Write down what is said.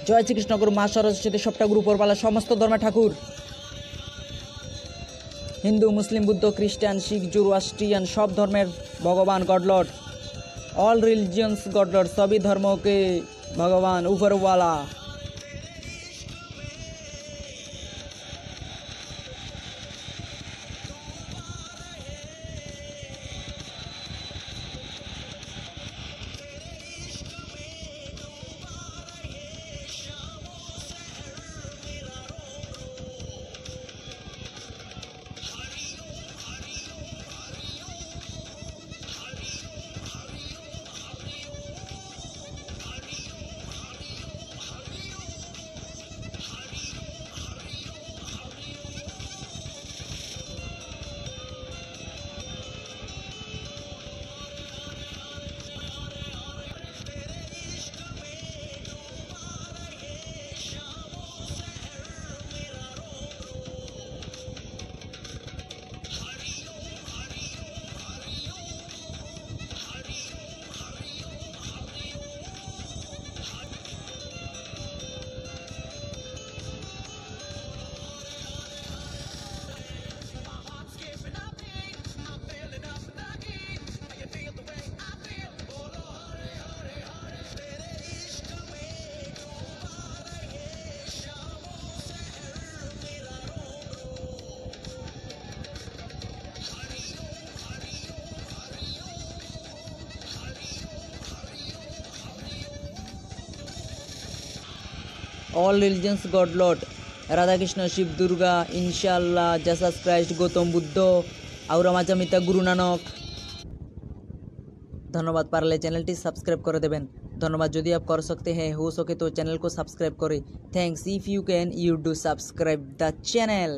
জয় শ্রীকৃষ্ণ গুরু মা সরস্বতী সপ্তাগুরু উপরবালা সমস্ত ধর্মের ঠাকুর, হিন্দু মুসলিম বুদ্ধ খ্রিস্টান শিখ জোরোয়াস্ট্রিয়ান সব ধর্মের ভগবান গডলর্ড, অল রিলিজিয়ন্স गॉडलॉर्ड, सभी धर्मों के भगवान ऊपर वाला। All religions god lord, Radha Krishna Shiva Durga इंशाल्लाह जीसस क्राइस्ट गौतम बुद्ध और माता गुरु नानक। धन्यवाद, पारले चैनलटी सब्सक्राइब कर देवें। धन्यवाद, यदि आप कर सकते हैं हो सके तो चैनल को सब्सक्राइब करें। Thanks, if you can you do subscribe the channel.